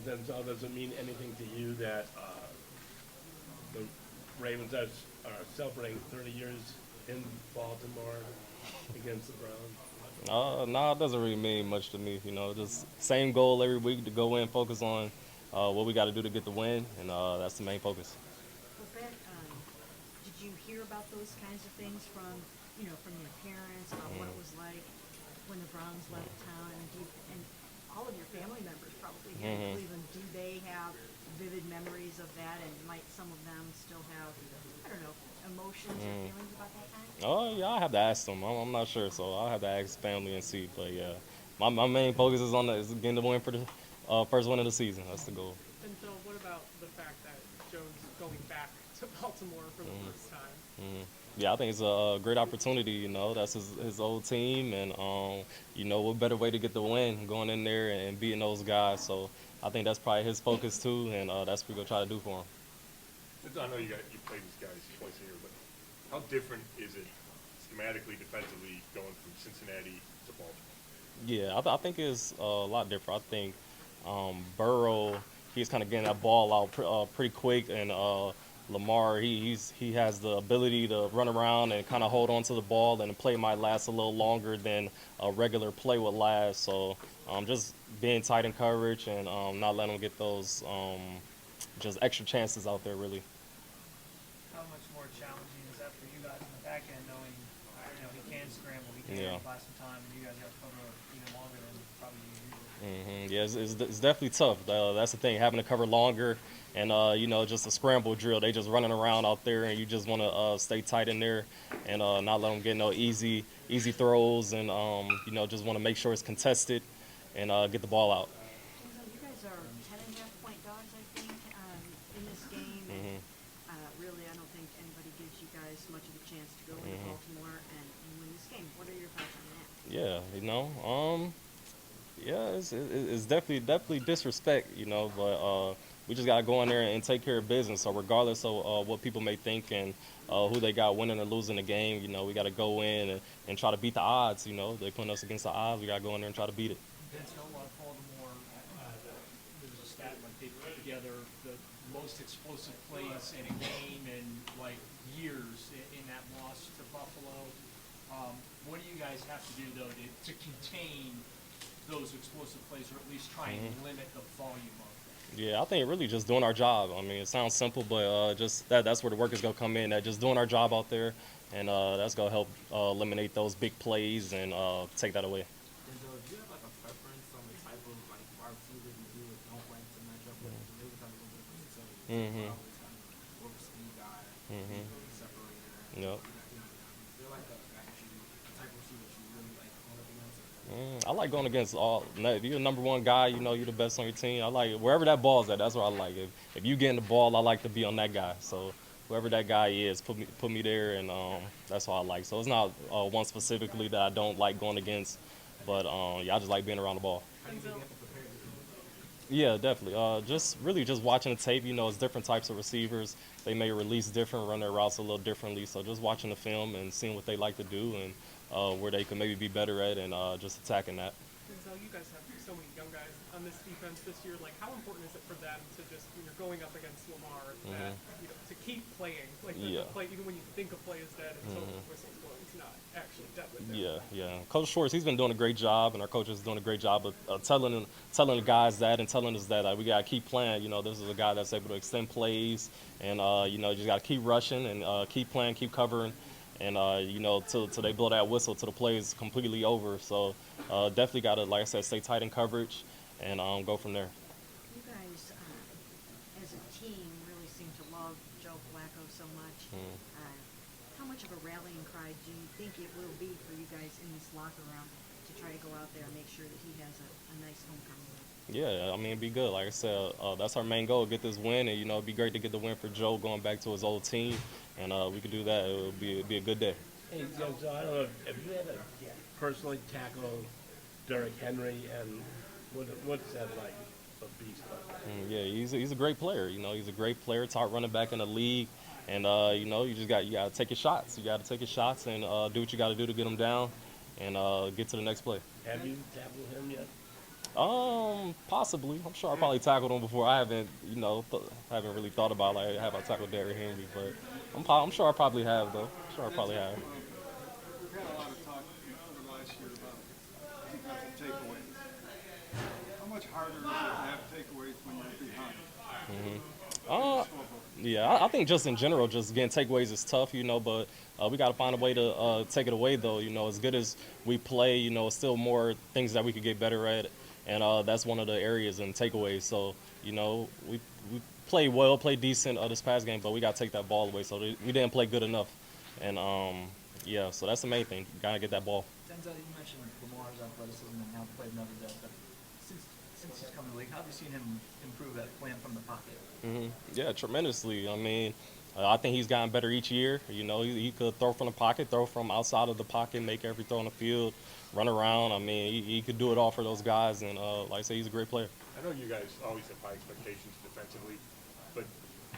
Well, Denzel, does it mean anything to you that the Ravens are celebrating 30 years in Baltimore against the Browns? No, it doesn't really mean much to me. Just same goal every week to go in, focus on what we got to do to get the win, and that's the main focus. Well, Ben, did you hear about those kinds of things from, from your parents about what it was like when the Browns left town? And and all of your family members probably here in Hmm. Cleveland, do they have vivid memories of that? And might some of them still have, I don't know, emotions or feelings about that time? Oh yeah, I have to ask them. I'm not sure, so I'll have to ask family and see. But yeah, my main focus is getting the win for the first win of the season. That's the goal. And so, what about the fact that Joe's going back to Baltimore for the first time? Yeah, I think it's a great opportunity. That's his old team, and what better way to get the win going in there and beating those guys. So I think that's probably his focus too, and that's what we're gonna try to do for him. I know you played these guys twice a year, but how different is it schematically, defensively, going from Cincinnati to Baltimore? Yeah, I think it's a lot different. I think Burrow, he's kind of getting that ball out pretty quick, and Lamar, he has the ability to run around and kind of hold on to the ball, and the play might last a little longer than a regular play would last. So just being tight in coverage and not letting them get those just extra chances out there, really. How much more challenging is that for you guys in the back end, knowing he can scramble, he can Yeah. buy some time, and you guys got to cover even longer than probably you usually. Yeah, it's definitely tough. That's the thing, having to cover longer, and just a scramble drill. They just running around out there, and you just want to stay tight in there, and not let them get no easy throws, and just want to make sure it's contested, and get the ball out. Denzel, you guys are 10.5 point dogs, I think, in this game. And really, I don't think anybody gives you guys much of a chance to go into Baltimore and win this game. What are your thoughts on that? Yeah, yeah, it's definitely disrespect, but we just gotta go in there and take care of business. So regardless of what people may think and who they got winning or losing the game, we gotta go in and try to beat the odds. They putting us against the odds. We gotta go in there and try to beat it. Denzel, Baltimore, there was a stat like they put together the most explosive plays in a game in like years in that loss to Buffalo. What do you guys have to do though to contain those explosive plays, or at least try and limit the volume of them? Yeah, I think really just doing our job. I mean, it sounds simple, but just that's where the work is gonna come in. That just doing our job out there, and that's gonna help eliminate those big plays and take that away. Denzel, do you have like a preference on the type of like wide receivers you do or don't like to match up with? The Ravens have a little bit of versatility. So Mm-hmm. always kind of more of a speed guy, Mm-hmm. separator. Yep. Is there like actually a type of receiver that you really like going up against? I like going against all. If you're the number one guy, you're the best on your team. I like wherever that ball's at. That's what I like. If you getting the ball, I like to be on that guy. So whoever that guy is, put me there, and that's what I like. So it's not one specifically that I don't like going against, but yeah, I just like being around the ball. Denzel, Yeah, definitely. Just really just watching the tape. It's different types of receivers. They may release different, run their routes a little differently. So just watching the film and seeing what they like to do and where they can maybe be better at, and just attacking that. Denzel, you guys have so many young guys on this defense this year. Like, how important is it for them to just, when you're going up against Lamar, that to keep playing, like Yeah. the play, even when you think a play is dead until the whistle's blown, it's not actually dead with them. Yeah. Coach Schwartz, he's been doing a great job, and our coach is doing a great job of telling the guys that and telling us that we gotta keep playing. This is a guy that's able to extend plays, and you just gotta keep rushing and keep playing, keep covering, and till they blow that whistle, till the play is completely over. So definitely gotta, like I said, stay tight in coverage and go from there. You guys, as a team, really seem to love Joe Flacco so much. How much of a rallying cry do you think it will be for you guys in this locker room to try to go out there and make sure that he has a nice homecoming? Yeah, I mean, it'd be good. Like I said, that's our main goal, get this win, and it'd be great to get the win for Joe going back to his old team, and we could do that. It'd be a good day. Hey, Denzel, I don't know if you had to personally tackle Derrick Henry, and what's that like? A beast. Yeah, he's a great player. He's a great player, top running back in the league, and you just you got to take your shots. You got to take your shots and do what you got to do to get him down, and get to the next play. Have you tackled him yet? Possibly. I'm sure I probably tackled him before. I haven't, haven't really thought about like have I tackled Derrick Henry, but I'm sure I probably have though. I'm sure I probably have. We've had a lot of talk over the last year about defensive takeaways. How much harder is it to have takeaways when you're behind? Yeah, I think just in general, just getting takeaways is tough, but we got to find a way to take it away, though. As good as we play, it's still more things that we could get better at, and that's one of the areas in takeaways. So, we played well, played decent this past game, but we got to take that ball away. So we didn't play good enough, and yeah, so that's the main thing. Got to get that ball. Denzel, you mentioned Lamar's athleticism and how he played Notre Dame, but since he's come to the league, how have you seen him improve at playing from the pocket? Yeah, tremendously. I mean, I think he's gotten better each year. He could throw from the pocket, throw from outside of the pocket, make every throw on the field, run around. I mean, he could do it all for those guys, and like I say, he's a great player. I know you guys always have high expectations defensively, but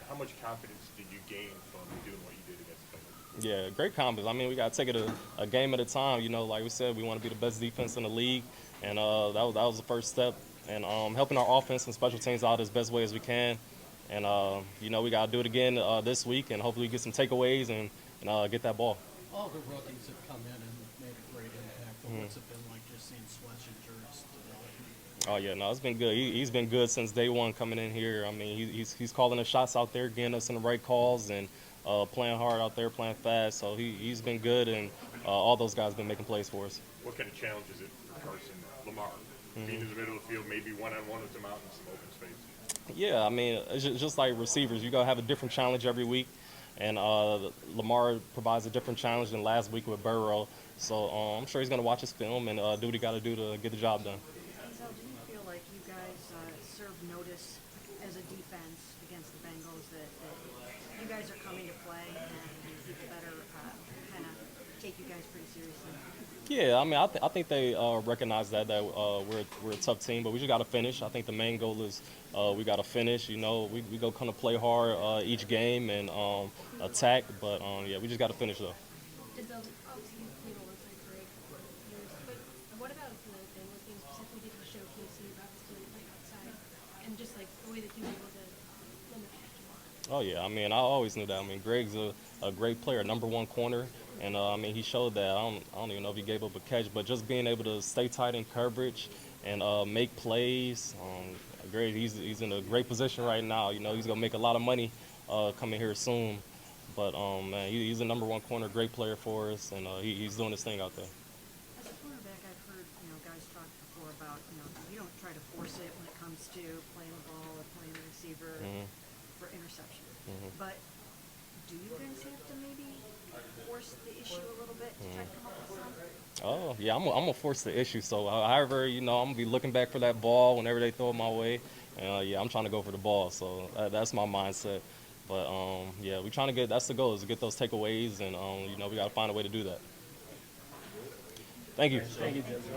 how much confidence did you gain from doing what you did against the Bengals? Yeah, great confidence. I mean, we got to take it a game at a time. Like we said, we want to be the best defense in the league, and that was the first step. And helping our offense and special teams out as best way as we can. And, we got to do it again this week, and hopefully get some takeaways and get that ball. All the rookies have come in and made a great impact. What's it been like just seeing Schlessinger's development? Oh, yeah, no, it's been good. He's been good since day one coming in here. I mean, he's calling the shots out there, getting us in the right calls, and playing hard out there, playing fast. So he's been good, and all those guys have been making plays for us. What kind of challenge is it for Carson Lamar? Being in the middle of the field, maybe one-on-one with him out in some open space. Yeah, I mean, it's just like receivers. You got to have a different challenge every week. And Lamar provides a different challenge than last week with Burrow. So I'm sure he's going to watch his film and do what he got to do to get the job done. Denzel, do you feel like you guys served notice as a defense against the Bengals that you guys are coming to play and people better kind of take you guys pretty seriously? Yeah, I mean, I think they recognize that we're a tough team, but we just got to finish. I think the main goal is we got to finish. We go kind of play hard each game and attack, but yeah, we just got to finish though. Denzel, obviously you played alongside Greg for years, but what about the Bengals game specifically did you showcase you obviously playing outside and just like the way that he was able to limit Lamar? Oh yeah, I mean, I always knew that. I mean, Greg's a great player, #1 corner. And, I mean, he showed that. I don't even know if he gave up a catch, but just being able to stay tight in coverage and make plays, great. He's in a great position right now. He's going to make a lot of money coming here soon. But, man, he's a #1 corner, great player for us, and he's doing his thing out there. As a cornerback, I've heard guys talk before about you don't try to force it when it comes to playing the ball or playing the receiver for interception. But do you guys have to maybe force the issue a little bit to try to come up with something? Oh, yeah, I'm going to force the issue. So, however, I'm going to be looking back for that ball whenever they throw it my way. And, yeah, I'm trying to go for the ball. So, that's my mindset. But, yeah, we're trying to that's the goal, is to get those takeaways. And, we got to find a way to do that. Thank you. Thank you, Denzel.